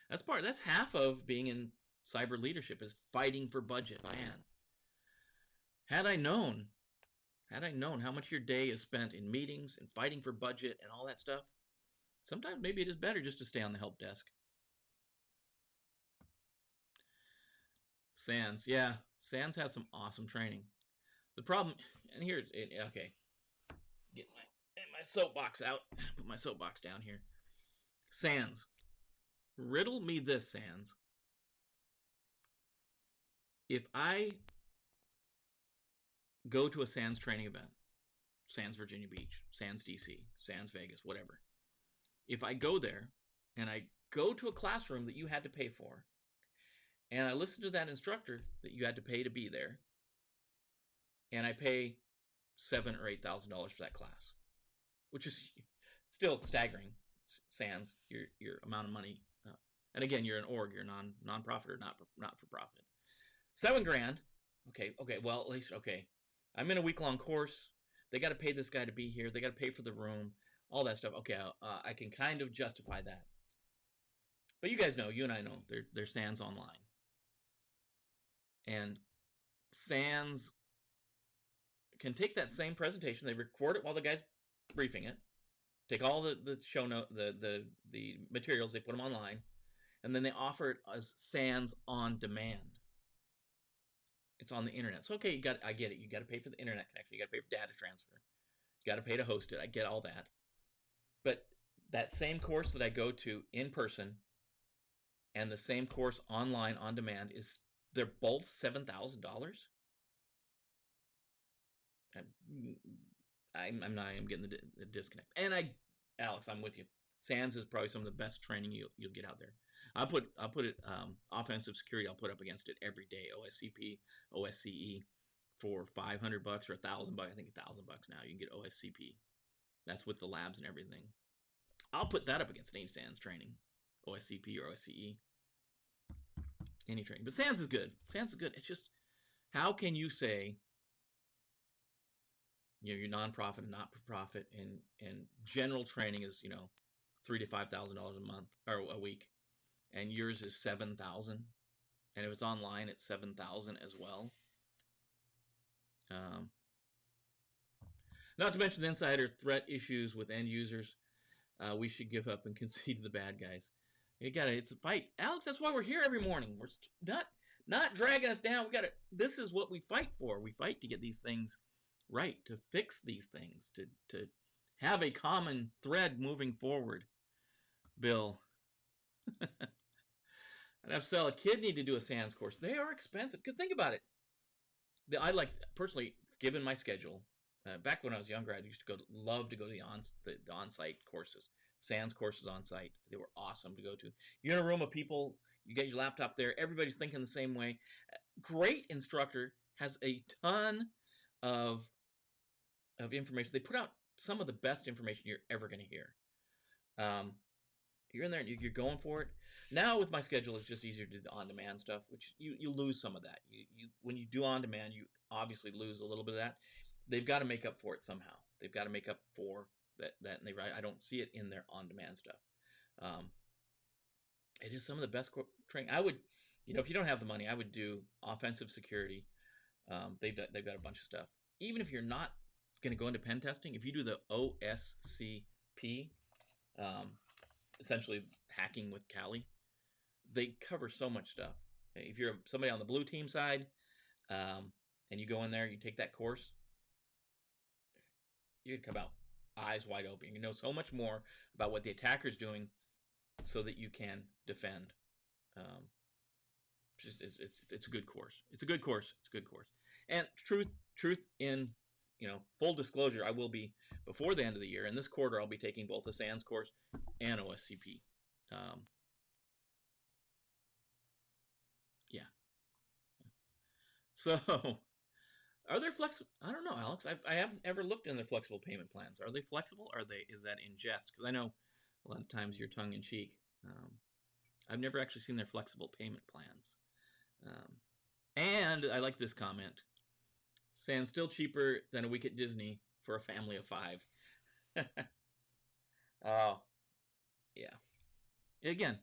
That's half of being in cyber leadership, is fighting for budget. Man, had I known how much your day is spent in meetings and fighting for budget and all that stuff, sometimes maybe it is better just to stay on the help desk. SANS, yeah, SANS has some awesome training. The problem, and here's, okay, get my soapbox out, put my soapbox down here. SANS, riddle me this, SANS. If I go to a SANS training event, SANS Virginia Beach, SANS DC, SANS Vegas, whatever. If I go there and I go to a classroom that you had to pay for, and I listen to that instructor that you had to pay to be there, and I pay $7,000 or $8,000 for that class, which is still staggering. SANS, your amount of money, and again, you're an org, you're non-profit or not for profit. $7,000. Okay. Well, at least okay. I'm in a week-long course. They got to pay this guy to be here. They got to pay for the room, all that stuff. Okay, I can kind of justify that. But you guys know, you and I know, they're SANS online. And SANS can take that same presentation, they record it while the guy's briefing it, take all the show note, the materials, they put them online, and then they offer it as SANS on demand. It's on the internet. So okay, I get it. You got to pay for the internet connection. You got to pay for data transfer. You got to pay to host it. I get all that. But that same course that I go to in person and the same course online on demand, they're both $7,000. I'm getting the disconnect. And Alex, I'm with you. SANS is probably some of the best training you'll get out there. I'll put it offensive security. I'll put up against it every day. OSCP, OSCE for $500 or $1,000. I think $1,000 now. You can get OSCP. That's with the labs and everything. I'll put that up against any SANS training, OSCP or OSCE, any training. But SANS is good. SANS is good. It's just, how can you say, you're nonprofit and not for profit, and general training is $3,000 to $5,000 a month or a week, and yours is $7,000, and if it's online, it's $7,000 as well. Not to mention the insider threat issues with end users. We should give up and concede to the bad guys. It's a fight, Alex. That's why we're here every morning. We're not dragging us down. This is what we fight for. We fight to get these things right, to fix these things, to have a common thread moving forward. Bill, I'd have to sell a kidney to do a SANS course. They are expensive, because think about it. I like, personally, given my schedule, back when I was younger, I used to love to go to the on-site courses, SANS courses on-site. They were awesome to go to. You're in a room of people, you get your laptop there, everybody's thinking the same way. Great instructor, has a ton of information. They put out some of the best information you're ever going to hear. You're in there and you're going for it. Now with my schedule, it's just easier to do the on-demand stuff, which you lose some of that. When you do on-demand, you obviously lose a little bit of that. They've got to make up for it somehow. They've got to make up for that. And I don't see it in their on-demand stuff. It is some of the best training. I would, if you don't have the money, I would do offensive security. They've got a bunch of stuff. Even if you're not going to go into pen testing, if you do the OSCP, essentially hacking with Kali, they cover so much stuff. If you're somebody on the blue team side, and you go in there, you take that course, you'd come out eyes wide open. You know so much more about what the attacker's doing, so that you can defend. It's a good course. It's a good course. It's a good course. And truth in, full disclosure, I will be, before the end of the year, in this quarter, I'll be taking both the SANS course and OSCP. Yeah. So, are there flexible? I don't know, Alex. I haven't ever looked in their flexible payment plans. Are they flexible? Is that in jest? Because I know a lot of times you're tongue in cheek. I've never actually seen their flexible payment plans. And I like this comment. SANS still cheaper than a week at Disney for a family of 5. Oh, yeah. Again,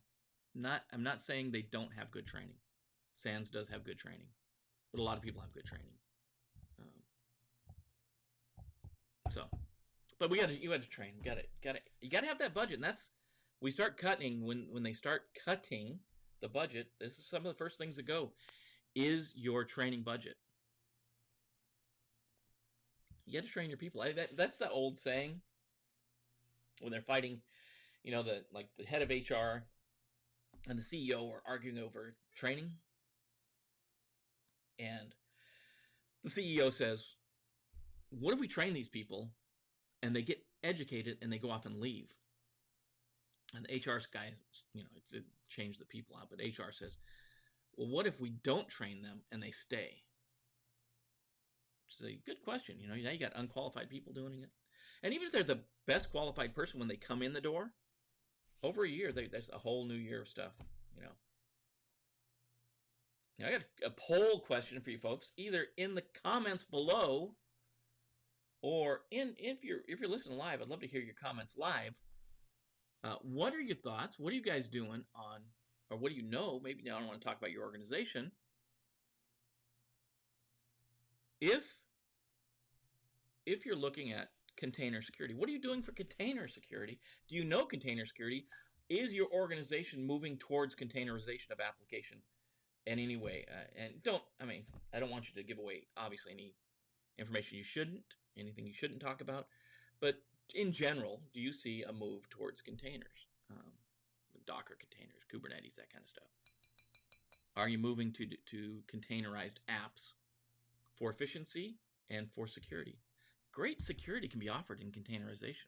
I'm not saying they don't have good training. SANS does have good training, but a lot of people have good training. But you got to train. You got to have that budget, and we start cutting when they start cutting the budget. This is some of the first things that go. Is your training budget? You got to train your people. That's the old saying. When they're fighting, the head of HR and the CEO are arguing over training, and the CEO says, "What if we train these people, and they get educated, and they go off and leave?" And the HR guy, it changed the people out, but HR says, "Well, what if we don't train them and they stay?" Which is a good question. Now you got unqualified people doing it. And even if they're the best qualified person when they come in the door, over a year, there's a whole new year of stuff, Now, I got a poll question for you folks, either in the comments below, or if you're listening live. I'd love to hear your comments live. What are your thoughts? What are you guys doing on, or what do you know? Maybe now I don't want to talk about your organization. If you're looking at container security, what are you doing for container security? Do you know container security? Is your organization moving towards containerization of applications in any way? And I don't want you to give away, obviously, any information anything you shouldn't talk about. But in general, do you see a move towards containers? Docker containers, Kubernetes, that kind of stuff. Are you moving to containerized apps for efficiency and for security? Great security can be offered in containerization.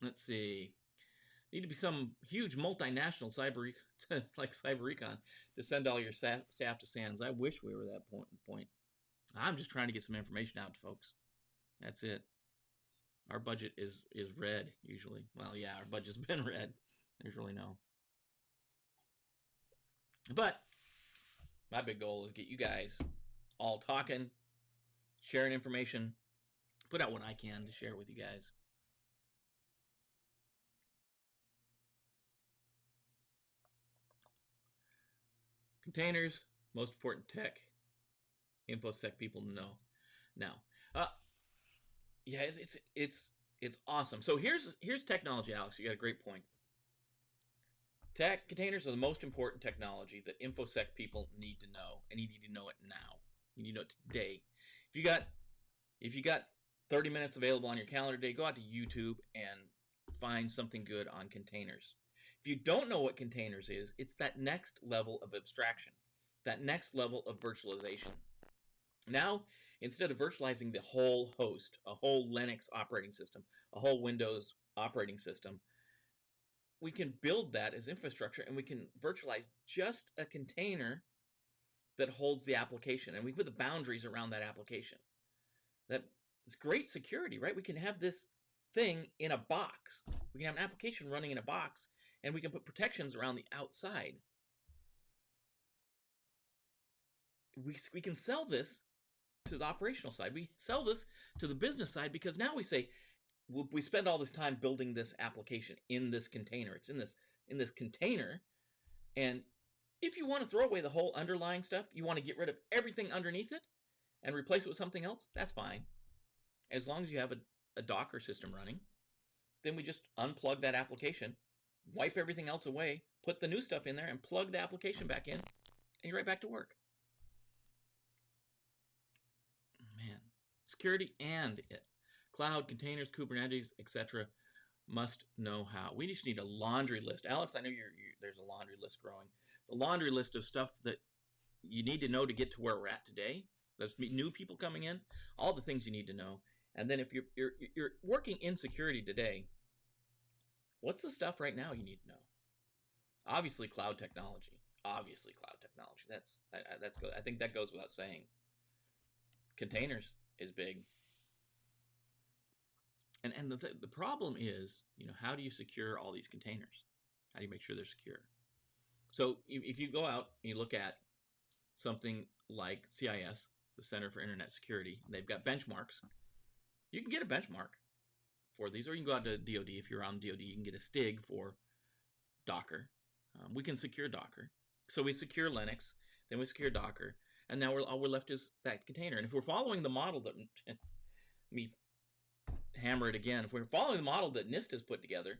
Let's see. Need to be some huge multinational like Cyber-Recon to send all your staff to SANS. I wish we were at that point. I'm just trying to get some information out to folks. That's it. Our budget is red usually. Well, yeah, our budget's been red. There's really no. But my big goal is get you guys all talking, sharing information, put out what I can to share with you guys. Containers, most important tech. InfoSec people know now. Yeah, it's awesome. So here's technology, Alex. You got a great point. Containers are the most important technology that InfoSec people need to know, and you need to know it now. You need to know it today. If you got 30 minutes available on your calendar today, go out to YouTube and find something good on containers. If you don't know what containers is, it's that next level of abstraction, that next level of virtualization. Now, instead of virtualizing the whole host, a whole Linux operating system, a whole Windows operating system, we can build that as infrastructure, and we can virtualize just a container that holds the application, and we put the boundaries around that application. That's great security, right? We can have this thing in a box. We can have an application running in a box, and we can put protections around the outside. We can sell this to the operational side. We sell this to the business side, because now we say, we spend all this time building this application in this container. It's in this container, and if you want to throw away the whole underlying stuff, you want to get rid of everything underneath it and replace it with something else, that's fine. As long as you have a Docker system running, then we just unplug that application, wipe everything else away, put the new stuff in there, and plug the application back in, and you're right back to work. Man, security and cloud, containers, Kubernetes, etc. must know how. We just need a laundry list. Alex, I know there's a laundry list growing. The laundry list of stuff that you need to know to get to where we're at today. There's new people coming in, all the things you need to know. And then if you're working in security today, what's the stuff right now you need to know? Obviously, cloud technology. Obviously, cloud technology. That's good. I think that goes without saying. Containers is big. And the problem is, how do you secure all these containers? How do you make sure they're secure? So if you go out and you look at something like CIS, the Center for Internet Security, they've got benchmarks. You can get a benchmark for these, or you can go out to DoD. If you're on DoD, you can get a STIG for Docker. We can secure Docker. So we secure Linux, then we secure Docker, and now all we're left is that container. And if we're following the model that, me hammer it again, if we're following the model that NIST has put together,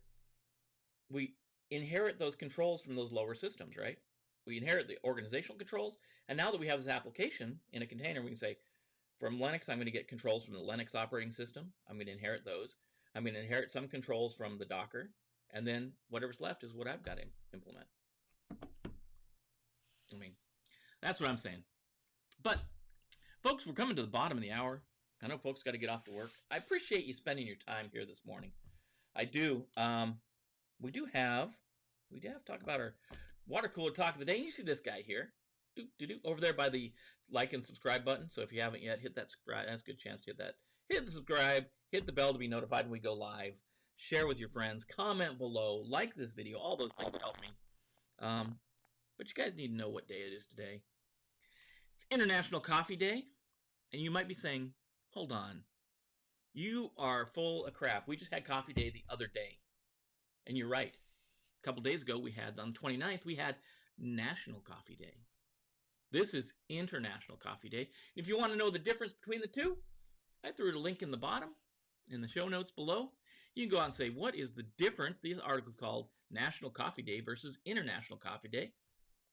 we inherit those controls from those lower systems, right? We inherit the organizational controls, and now that we have this application in a container, we can say, from Linux, I'm going to get controls from the Linux operating system. I'm going to inherit those. I'm going to inherit some controls from the Docker, and then whatever's left is what I've got to implement. I mean, that's what I'm saying. But, folks, we're coming to the bottom of the hour. I know folks got to get off to work. I appreciate you spending your time here this morning. I do. We have to talk about our water cooler talk of the day. And you see this guy here, over there by the like and subscribe button. So if you haven't yet, hit that subscribe. That's a good chance to hit that. Hit the subscribe. Hit the bell to be notified when we go live. Share with your friends. Comment below. Like this video. All those things help me. But you guys need to know what day it is today. It's International Coffee Day. And you might be saying, hold on. You are full of crap. We just had Coffee Day the other day. And you're right. A couple days ago, on the 29th, we had National Coffee Day. This is International Coffee Day. If you want to know the difference between the two, I threw a link in the bottom, in the show notes below. You can go out and say, what is the difference? These articles called National Coffee Day versus International Coffee Day.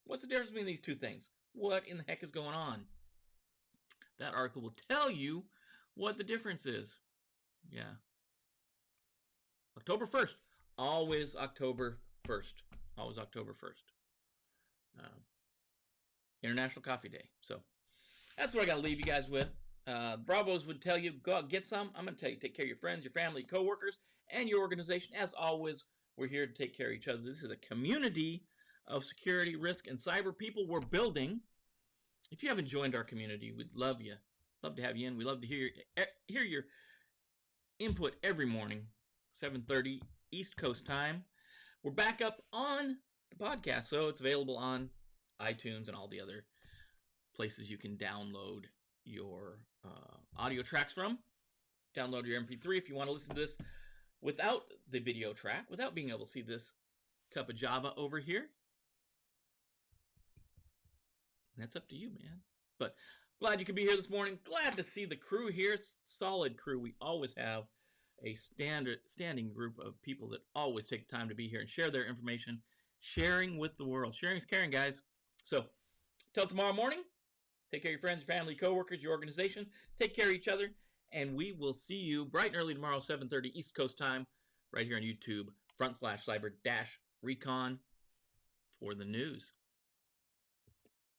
What's the difference between these two things? What in the heck is going on? That article will tell you what the difference is. Yeah. October 1st. Always October 1st. Always October 1st. International Coffee Day. So that's what I got to leave you guys with. Bravos would tell you, go out and get some. I'm going to tell you, take care of your friends, your family, coworkers, and your organization. As always, we're here to take care of each other. This is a community of security, risk, and cyber people we're building. If you haven't joined our community, we'd love you. Love to have you in. We love to hear your input every morning, 7:30 East Coast time. We're back up on the podcast, so it's available on iTunes and all the other places you can download your audio tracks from. Download your MP3 if you want to listen to this without the video track, without being able to see this cup of Java over here. That's up to you, man. But glad you could be here this morning. Glad to see the crew here. Solid crew. We always have a standing group of people that always take time to be here and share their information. Sharing with the world. Sharing is caring, guys. So, till tomorrow morning, take care of your friends, your family, coworkers, your organization. Take care of each other. And we will see you bright and early tomorrow, 7:30 East Coast time, right here on YouTube, /cyber-recon for the news.